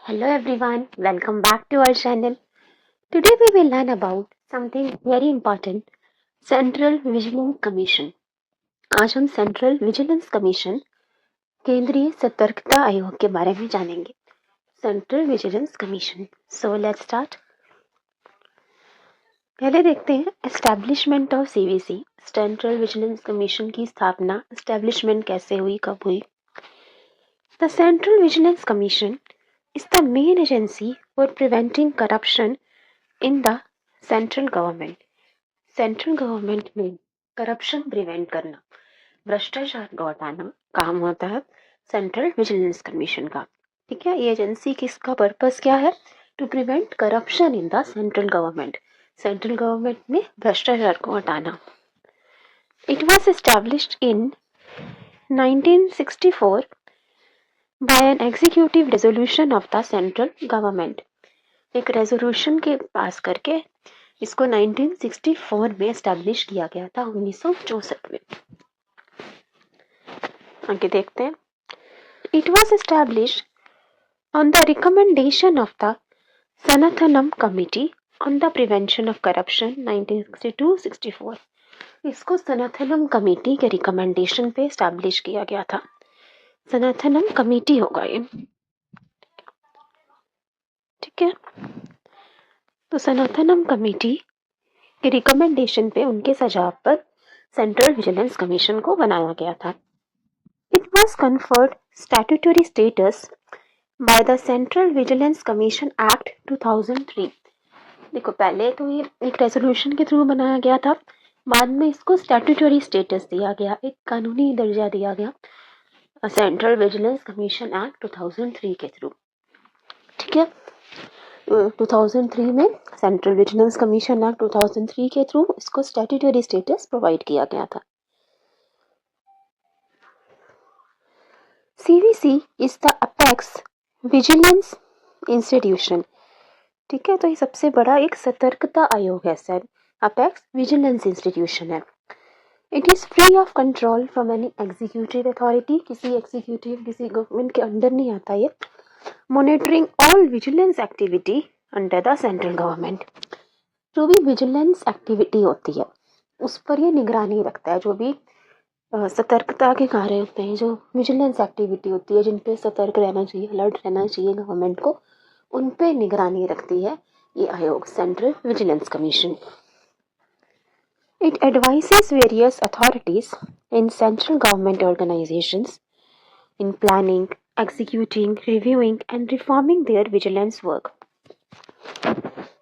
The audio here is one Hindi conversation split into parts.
Hello everyone, welcome back to our channel. Today we will learn about something very important, Central Vigilance Commission. आज हम सेंट्रल विजिलेंस कमीशन केंद्रीय सतर्कता आयोग के बारे में जानेंगे. Central vigilance commission. So let's start. पहले देखते हैं establishment of CVC. Central vigilance commission की स्थापना, एस्टैब्लिशमेंट कैसे हुई, कब हुई. The central vigilance commission is the main agency for preventing corruption in the central government. Central government में करप्शन प्रिवेंट करना, भ्रष्टाचार को हटाना काम होता है सेंट्रल विजिलेंस कमीशन का. ठीक है, ये एजेंसी किसका पर्पस क्या है? To prevent corruption in the central government. Central government में भ्रष्टाचार को हटाना. It was established in 1964 by an executive resolution of the central government. एक रेजोल्यूशन के पास करके इसको 1964 में एस्टैब्लिश किया गया था, 1964 में. आगे देखते हैं. It was established on the recommendation of the सनातनम committee on the prevention of corruption 1962-64. इसको सनातनम कमिटी के रिकमेंडेशन पे एस्टैब्लिश किया गया था. सनातनम कमिटी होगा ये. ठीक है, तो सनातनम कमेटी के रिकमेंडेशन पे, उनके सुझाव पर सेंट्रल विजिलेंस कमीशन को बनाया गया था. It was conferred statutory status by the central vigilance commission act 2003. देखो, पहले तो ये एक रेजोल्यूशन के थ्रू बनाया गया था, बाद में इसको स्टैट्यूटरी स्टेटस दिया गया, एक कानूनी दर्जा दिया गया सेंट्रल विजिलेंस कमीशन एक्ट 2003 के थ्रू. ठीक है, 2003 में सेंट्रल विजिलेंस कमीशन एक्ट 2003 के थ्रू इसको स्टैट्यूटरी स्टेटस प्रोवाइड किया गया था. CVC is the apex vigilance institution. ठीक है, तो ये सबसे बड़ा एक सतर्कता आयोग है सर. अपेक्स विजिलेंस इंस्टीट्यूशन है. It is free of control from any executive authority. किसी एग्जीक्यूटिव, किसी गवर्नमेंट के अंडर नहीं आता ये. Monitoring all vigilance activity under the central government. जो भी विजिलेंस एक्टिविटी होती है उस पर ये निगरानी रखता है. जो भी सतर्कता के कार्य होते हैं, जो विजिलेंस एक्टिविटी होती है, जिन पे सतर्क रहना चाहिए, अलर्ट रहना चाहिए गवर्नमेंट को, उन पे निगरानी रखती है ये आयोग, central vigilance commission. It advices various authorities in central government organisations in planning, executing, reviewing and reforming their vigilance work.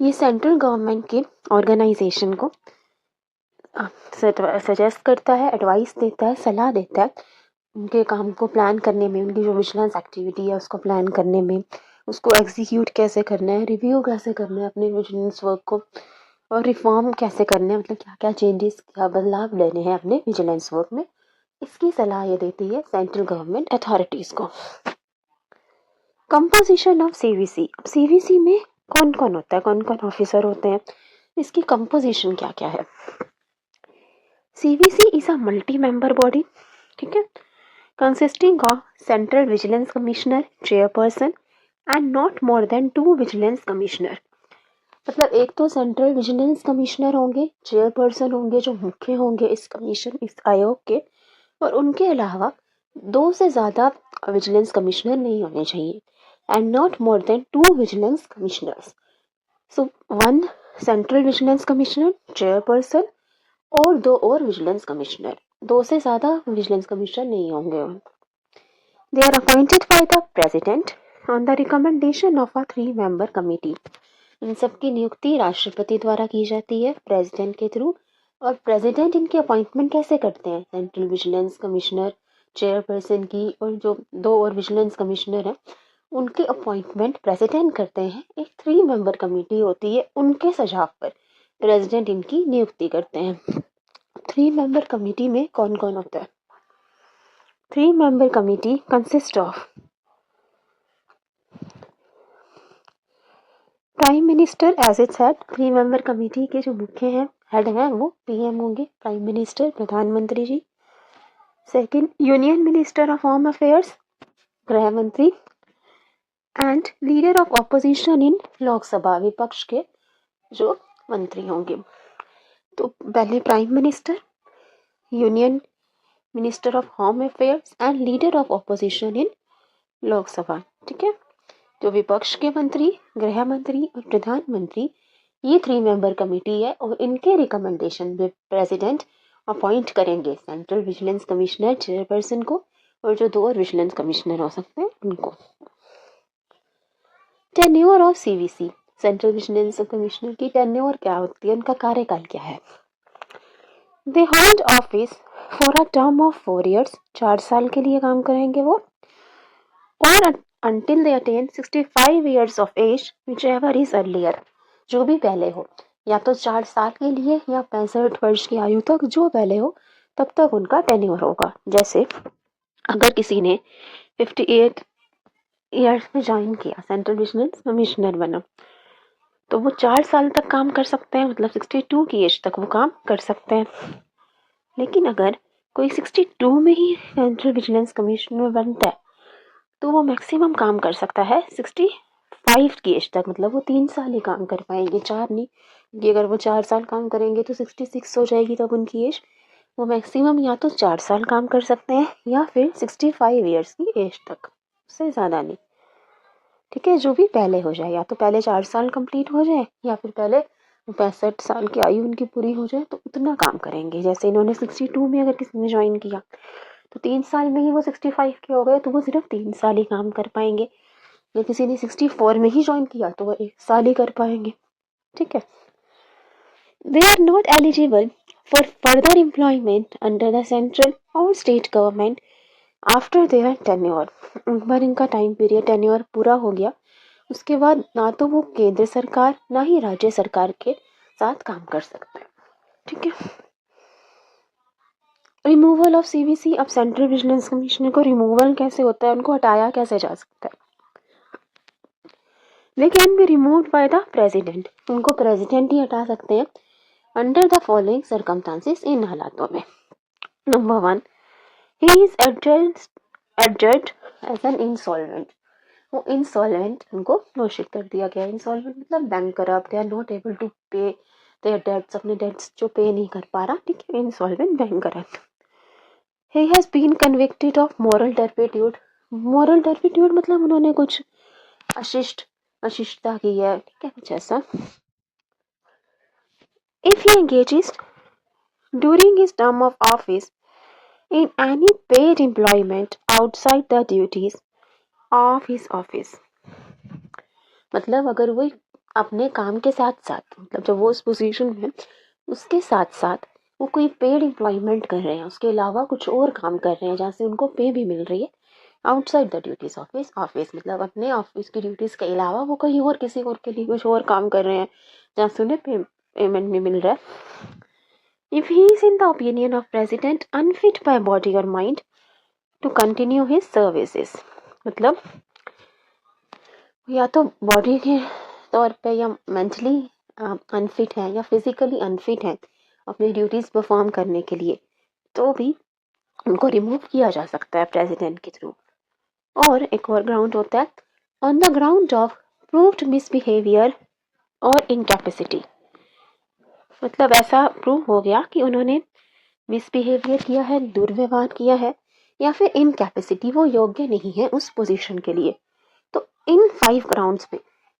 ये सेंट्रल गवर्नमेंट की ऑर्गेनाइजेशन को सजेस्ट करता है, एडवाइस देता है, सलाह देता है उनके काम को प्लान करने में, उनकी जो विजिलेंस एक्टिविटी है उसको प्लान करने में, उसको एग्जीक्यूट कैसे करना है, रिव्यू कैसे करना है अपने विजिलेंस वर्क को, और रिफॉर्म कैसे करना है, मतलब क्या क्या चेंजेस, क्या बदलाव लेने हैं अपने विजिलेंस वर्क में. इसकी सलाह ये देती है सेंट्रल गवर्नमेंट अथॉरिटीज को. Composition of CVC. अब सीवीसी में कौन कौन होता है, कौन कौन ऑफिसर होते हैं, इसकी कंपोजिशन क्या क्या है. CVC is a multi member body. ठीक है, consisting of central vigilance commissioner, chairperson and not more than 2 vigilance commissioner. मतलब एक तो सेंट्रल विजिलेंस कमिश्नर होंगे, चेयरपर्सन होंगे, जो मुख्य होंगे इस कमीशन, इस आयोग के, और उनके अलावा 2 से ज़्यादा विजिलेंस कमिश्नर नहीं होने चाहिए. And not more than 2 vigilance commissioners. So 1 central vigilance commissioner, chairperson, और 2 और vigilance commissioner. 2 से ज़्यादा vigilance commissioner नहीं होंगे. They are appointed by the president on the recommendation of a 3-member committee. इन सब की नियुक्ति राष्ट्रपति द्वारा की जाती है प्रेसिडेंट के थ्रू. और प्रेसिडेंट इनकी अपॉइंटमेंट कैसे करते हैं? सेंट्रल विजिलेंस कमिश्नर, चेयरपर्सन की, और जो 2 और विजिलेंस कमिश्नर हैं उनके अपॉइंटमेंट प्रेसिडेंट करते हैं. एक 3-member कमेटी होती है, उनके सुझाव पर प्रेसिडेंट इनकी नियुक्ति करते हैं. 3-member कमेटी में कौन कौन होता है? 3-member committee consist of prime minister as its head. 3-member committee के जो मुख्य हैं, हेड हैं, वो पीएम होंगे, प्राइम मिनिस्टर, प्रधानमंत्री जी. Second, union minister of home affairs, गृह मंत्री. एंड लीडर ऑफ ऑपोजिशन इन लोकसभा, विपक्ष के जो मंत्री होंगे। तो पहले prime minister, union minister of home affairs and leader of opposition इन लोकसभा। ठीक है, जो विपक्ष के मंत्री, गृह मंत्री और प्रधानमंत्री, ये 3 मेंबर कमेटी है और इनके रिकमेंडेशन पे प्रेसिडेंट अपॉइंट करेंगे सेंट्रल विजिलेंस कमिश्नर चेयरपर्सन को, और जो 2 और विजिलेंस कमिश्नर हो सकते हैं उनको। Tenure of CVC, central vigilance commissioner की टेन्योर क्या होती है, उनका कार्यकाल क्या है। They hold office for a term of 4 years, 4 साल के लिए काम करेंगे वो, और until they attain 65 years of age, whichever is earlier, जो भी पहले हो, या तो 4 साल के लिए या 65 वर्ष की आयु तक, जो पहले हो तब तक उनका टेन्योर होगा। जैसे अगर किसी ने 58 ईयर्स में ज्वाइन किया, सेंट्रल विजिलेंस कमिश्नर बना, तो वो 4 साल तक काम कर सकते हैं, मतलब 62 की एज तक वो काम कर सकते हैं। लेकिन अगर कोई 62 में ही सेंट्रल विजिलेंस कमिश्नर बनता है तो वो मैक्सिमम काम कर सकता है 65 की एज तक, मतलब वो 3 साल ही काम कर पाएंगे, 4 नहीं, क्योंकि अगर वो 4 साल काम करेंगे तो 66 हो जाएगी तब उनकी एज। वो मैक्सिमम या तो 4 साल काम कर सकते हैं या फिर 65 ईयर्स की एज तक, उससे ज़्यादा नहीं। ठीक है, जो भी पहले हो जाए, या तो पहले 4 साल कंप्लीट हो जाए या फिर पहले 65 साल की आयु उनकी पूरी हो जाए, तो उतना काम करेंगे। जैसे इन्होंने 62 में अगर किसी ने ज्वाइन किया तो 3 साल में ही वो 65 के हो गए, तो वो सिर्फ 3 साल ही काम कर पाएंगे। या किसी ने 64 में ही ज्वाइन किया तो वो 1 साल ही कर पाएंगे। ठीक है, they are not eligible for further employment under the central और state government after their tenure. एक बार इनका टाइम पीरियड टेन्योर पूरा हो गया, उसके बाद ना तो वो केंद्र सरकार ना ही राज्य सरकार के साथ काम कर सकते हैं। ठीक है, रिमूवल ऑफ सीवीसी, अब सेंट्रल विजिलेंस कमिश्नर को रिमूवल कैसे होता है, उनको हटाया कैसे जा सकता है। They can be removed by the president, उनको प्रेसिडेंट ही हटा सकते हैं अंडर द फॉलोइंग सर्कमस्टांसेस, इन हालातों में। Number 1, he is adjudged as an insolvent, वो इंसॉल्वेंट उनको घोषित कर दिया गया। इंसॉल्वेंट मतलब bankrupt, they are not able to पे देयर डेट्स, अपने डेट्स जो पे नहीं कर पा रहा। ठीक है, insolvent, bankrupt. He has been convicted of moral turpitude, moral turpitude मतलब उन्होंने कुछ अशिष्टता की है। ठीक है, कुछ ऐसा। If he engages during his term of office in any paid employment outside the duties of his office, मतलब अगर वो अपने काम के साथ साथ, मतलब जब वो उस पोजीशन में उसके साथ साथ वो कोई पेड एम्प्लॉयमेंट कर रहे हैं, उसके अलावा कुछ और काम कर रहे हैं जहाँ से उनको पे भी मिल रही है, outside the duties of his office, मतलब अपने ऑफिस की ड्यूटीज के अलावा वो कहीं और किसी और के लिए कुछ और काम कर रहे हैं जहाँ से उन्हें पेमेंट भी मिल रहा है। If he is in the opinion of president unfit by body or mind to continue his services, मतलब या तो बॉडी के तौर पे या मेंटली अनफिट है या फिजिकली अनफिट है अपनी ड्यूटीज परफॉर्म करने के लिए, तो भी उनको रिमूव किया जा सकता है प्रेसिडेंट के थ्रू। और एक और ग्राउंड होता है on the ground of proved misbehaviour और इनकैपेसिटी, मतलब ऐसा प्रूव हो गया कि उन्होंने मिसबिहेवियर किया है, दुर्व्यवहार किया है, या फिर इनकैपेसिटी, वो योग्य नहीं है उस पोजीशन के लिए। तो इन 5 ग्राउंड्स पे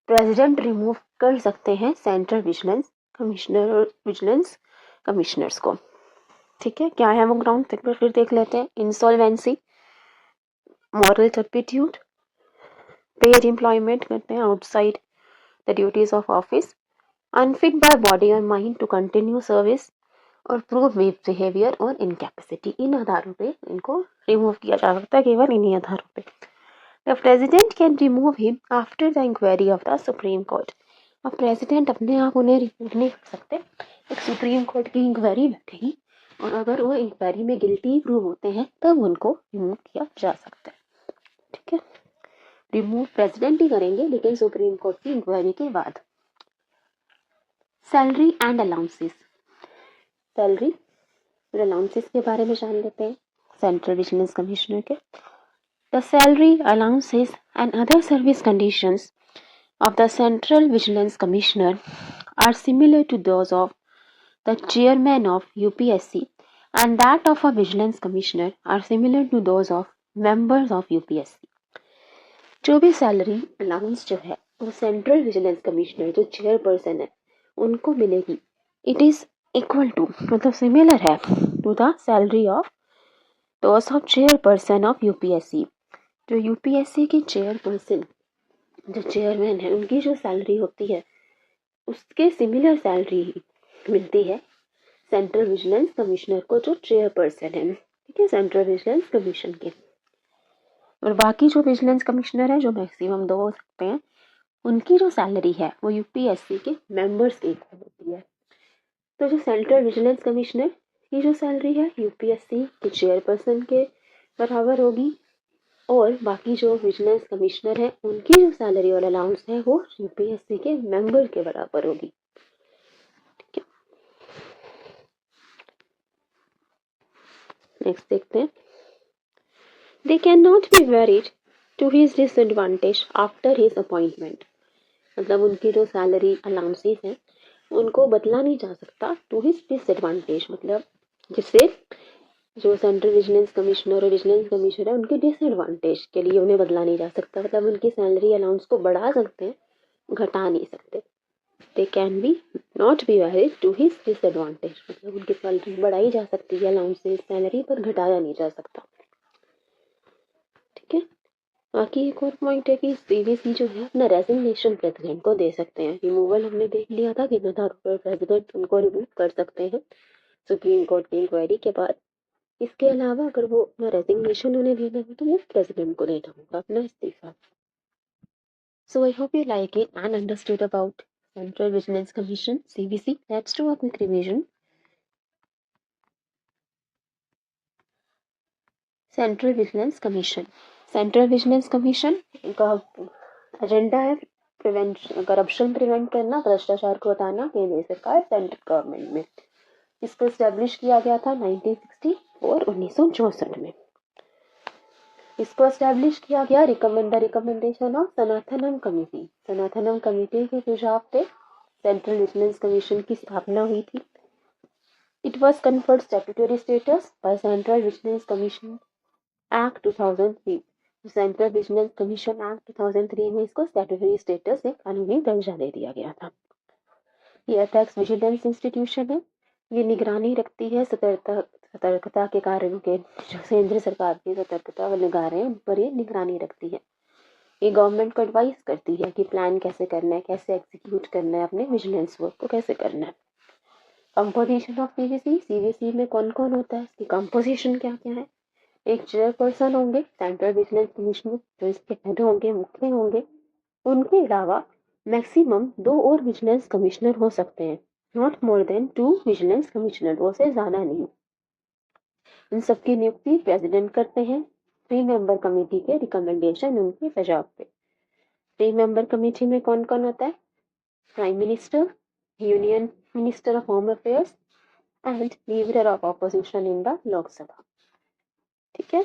प्रेसिडेंट रिमूव कर सकते हैं सेंट्रल विजिलेंस कमिश्नर और विजिलेंस कमिश्नर्स को। ठीक है, क्या है वो ग्राउंड, एक बार फिर देख लेते हैं। Insolvency, moral turpitude, paid employment करते हैं outside the duties of office, unfit by body और माइंड टू कंटिन्यू सर्विस, और प्रूव बिहेवियर और इनकैपेसिटी। इन आधारों पे इनको रिमूव किया जा सकता है, केवल इन्हीं आधारों पे। The president can remove him after the inquiry of the Supreme Court, अब प्रेसिडेंट अपने आप उन्हें रिमूव नहीं कर सकते, एक सुप्रीम कोर्ट की इंक्वायरी बैठेगी और अगर वो इंक्वायरी में गिल्टी प्रूव होते हैं तब उनको रिमूव किया जा सकता है। ठीक है, रिमूव प्रेसिडेंट ही करेंगे लेकिन सुप्रीम कोर्ट की इंक्वायरी के बाद। सैलरी एंड अलाउंसेस, सैलरी और अलाउंसेस के बारे में जान लेते हैं सेंट्रल विजिलेंस कमिश्नर के। The salary, allowances, and other service conditions of the Central Vigilance Commissioner are similar to those of the chairman of UPSC, and that of a Vigilance Commissioner are similar to those of members of UPSC. जो भी सैलरी अलाउंस जो है वो सेंट्रल विजिलेंस कमिश्नर जो चेयरपर्सन है उनको मिलेगी. इट इज इक्वल टू मतलब सिमिलर है to the salary of those of chairperson of UPSC. जो यूपीएससी की चेयरपर्सन जो चेयरमैन है उनकी जो सैलरी होती है उसके सिमिलर सैलरी मिलती है सेंट्रल विजिलेंस कमिश्नर को जो चेयरपर्सन है, ठीक है, सेंट्रल विजिलेंस कमीशन के. और बाकी जो विजिलेंस कमिश्नर है जो मैक्सिमम 2 हो सकते हैं उनकी जो सैलरी है वो यूपीएससी के मेंबर्स के इक्वल होती है. तो जो सेंट्रल विजिलेंस कमिश्नर की जो सैलरी है यूपीएससी के चेयरपर्सन के बराबर होगी और बाकी जो विजिलेंस कमिश्नर है उनकी जो सैलरी और अलाउंस है वो यूपीएससी के मेंबर के बराबर होगी. ठीक है, नेक्स्ट देखते हैं. They cannot be varied to his disadvantage after his appointment. मतलब उनकी जो सैलरी अलाउंसेस हैं उनको बदला नहीं जा सकता टू हिज डिसएडवांटेज, मतलब जिससे जो सेंट्रल विजिलेंस कमिश्नर और विजिलेंस कमिश्नर है उनके डिसएडवांटेज के लिए उन्हें बदला नहीं जा सकता. मतलब उनकी सैलरी अलाउंस को बढ़ा सकते हैं, घटा नहीं सकते. They can be not be varied to his disadvantage, मतलब उनकी सैलरी बढ़ाई जा सकती है अलाउंसेस सैलरी पर घटाया नहीं जा सकता. ठीक है, बाकी एक और पॉइंट है कि सीवीसी जो है अपना रेजिग्नेशन प्रेसिडेंट को दे सकते हैं. रिमूवल हमने देख लिया था कि आधार पर प्रेसिडेंट उनको रिमूव कर सकते हैं सुप्रीम कोर्ट की इंक्वायरी के बाद. इसके अलावा अगर वो अपना रेजिग्नेशन उन्हें देना हो तो वो प्रेसिडेंट को देना होगा अपना इस्तीफा. सो I hope you like it and understood about central vigilance commission CVC. Let's do a quick revision. Central vigilance commission. Central vigilance commission का एजेंडा है करप्शन प्रिवेंट करना, भ्रष्टाचार को हटाना केंद्र सरकार सेंट्रल गवर्नमेंट में. इसको एस्टेब्लिश किया गया था 1960 और 1964 में. इसको एस्टेब्लिश किया गया रिकमेंडेशन ऑफ सनातनम कमेटी. सनातनम कमेटी के सुझाव पे सेंट्रल विजिलेंस कमीशन की स्थापना हुई थी. It was conferred statutory status by central vigilance commission act 2003. Central vigilance commission act 2003 में इसको स्टैट्यूटरी स्टेटस एक कानूनी दर्जा दे दिया गया था. ये अपेक्स विजिलेंस इंस्टीट्यूशन है. ये निगरानी रखती है सतर्कता के कार्यों के जो केंद्र सरकार की सतर्कता व निगाह हैं उन पर ये निगरानी रखती है. ये गवर्नमेंट को एडवाइस करती है कि प्लान कैसे करना है, कैसे एग्जीक्यूट करना है, अपने विजिलेंस वर्क को कैसे करना है. Composition of CVC. सीवीसी में कौन कौन होता है, इसकी कंपोजिशन क्या क्या है. एक चेयरपर्सन होंगे सेंट्रल विजिलेंस कमिश्नर जो इसके हेड होंगे, मुख्य होंगे. उनके अलावा मैक्सिमम 2 और विजिलेंस कमिश्नर हो सकते हैं, not more than 2 vigilance commissioner, 2 से ज्यादा नहीं. इन सबकी नियुक्ति प्रेसिडेंट करते हैं 3 मेंबर कमेटी के रिकमेंडेशन उनके सुझाव पे. 3 मेंबर कमेटी में कौन कौन होता है. Prime minister, union minister of home affairs and leader of opposition in the Lok Sabha. ठीक है,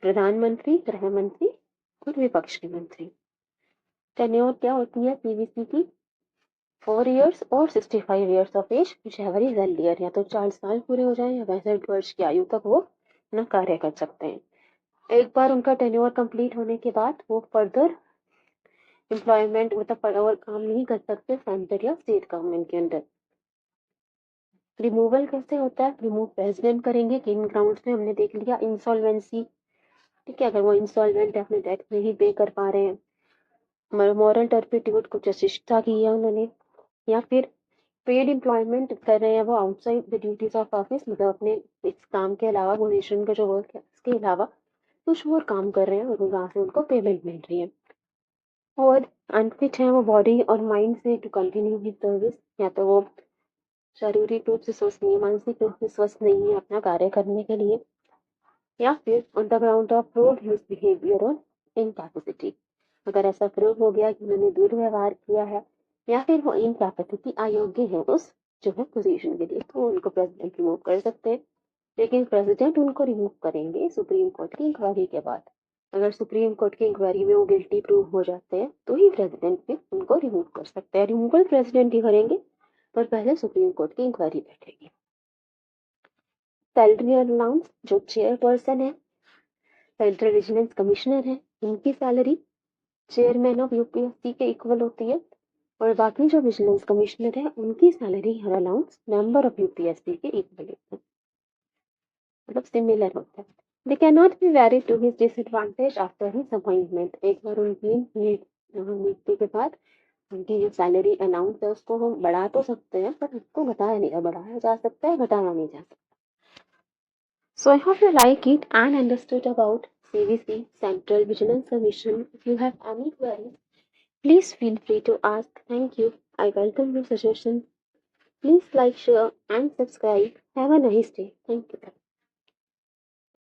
प्रधानमंत्री, गृह मंत्री और विपक्ष के मंत्री. टेन्योर क्या होती है पीवीसी की. 4 इयर्स और 65 years of age whichever is earlier. या तो 40 साल पूरे हो जाए या 62 वर्ष की आयु तक वो अपना कार्य कर सकते हैं. एक बार उनका टेन्योर कंप्लीट होने के बाद वो फर्दर एम्प्लॉयमेंट मतलब और काम नहीं कर सकते सेंटर या स्टेट गवर्नमेंट के अंदर. रिमूवल कैसे होता है. रिमूव प्रेसिडेंट करेंगे. किन ग्राउंड्स में हमने देख लिया. इंसॉल्वेंसी, ठीक है, अगर वो इंसॉल्वेंट है, अपने टैक्स नहीं पे कर पा रहे हैं, मॉरल टर्पिट्यूड, कुछ अशिष्टता की है उन्होंने, या फिर पेड एम्प्लॉयमेंट कर रहे हैं वो outside the duties of office, मतलब अपने इस काम के अलावा पोजीशन का जो वर्क है उसके अलावा कुछ और काम कर रहे हैं और वहाँ से उनको पेमेंट मिल रही है. और अनफिट है वो बॉडी और माइंड से टू कंटिन्यू हिज सर्विस, या तो वो शारीरिक रूप से स्वस्थ नहीं, मानसिक रूप से स्वस्थ नहीं है अपना कार्य करने के लिए, या फिर on the ground of fraud use behaviour और इनकैपेसिटी. अगर ऐसा प्रूव हो गया कि उन्होंने दुर्व्यवहार किया है या फिर वो इनकैपेसिटी अयोग्य है उस जो है पोजीशन के लिए, तो उनको प्रेसिडेंट रिमूव कर सकते हैं. लेकिन प्रेसिडेंट उनको रिमूव करेंगे सुप्रीम कोर्ट की इंक्वायरी के बाद. अगर सुप्रीम कोर्ट की इंक्वायरी में वो गिल्टी प्रूव हो जाते हैं तो ही प्रेसिडेंट फिर उनको रिमूव कर सकते हैं। रिमूवल प्रेसिडेंट ही करेंगे, पर पहले सुप्रीम कोर्ट की इंक्वायरी बैठेगी। सैलरी अलाउंस, जो चेयरपर्सन है, सेंट्रल विजिलेंस कमिश्नर है, उनकी सैलरी चेयरमैन ऑफ यूपीएससी के इक्वल होती है, और बाकी जो विजिलेंस कमिश्नर है उनकी सैलरी और अलाउंस मेंबर ऑफ यूपीएससी के इक्वल होते हैं, मतलब सिमिलर होता है। They can not be vary to his disadvantage after his appointment. एक बार उनकी नियुक्ति के बाद उनकी जो सैलरी अलाउंस है उसको हम बढ़ा तो सकते हैं, पर उसको बढ़ाया जा सकता है, घटाया नहीं जा सकता। So I hope you like it and understood about CVC, Central Vigilance Commission. If you have any queries, please feel free to ask. Thank you. I welcome your suggestions. Please like, share and subscribe. Have a nice day. Thank you.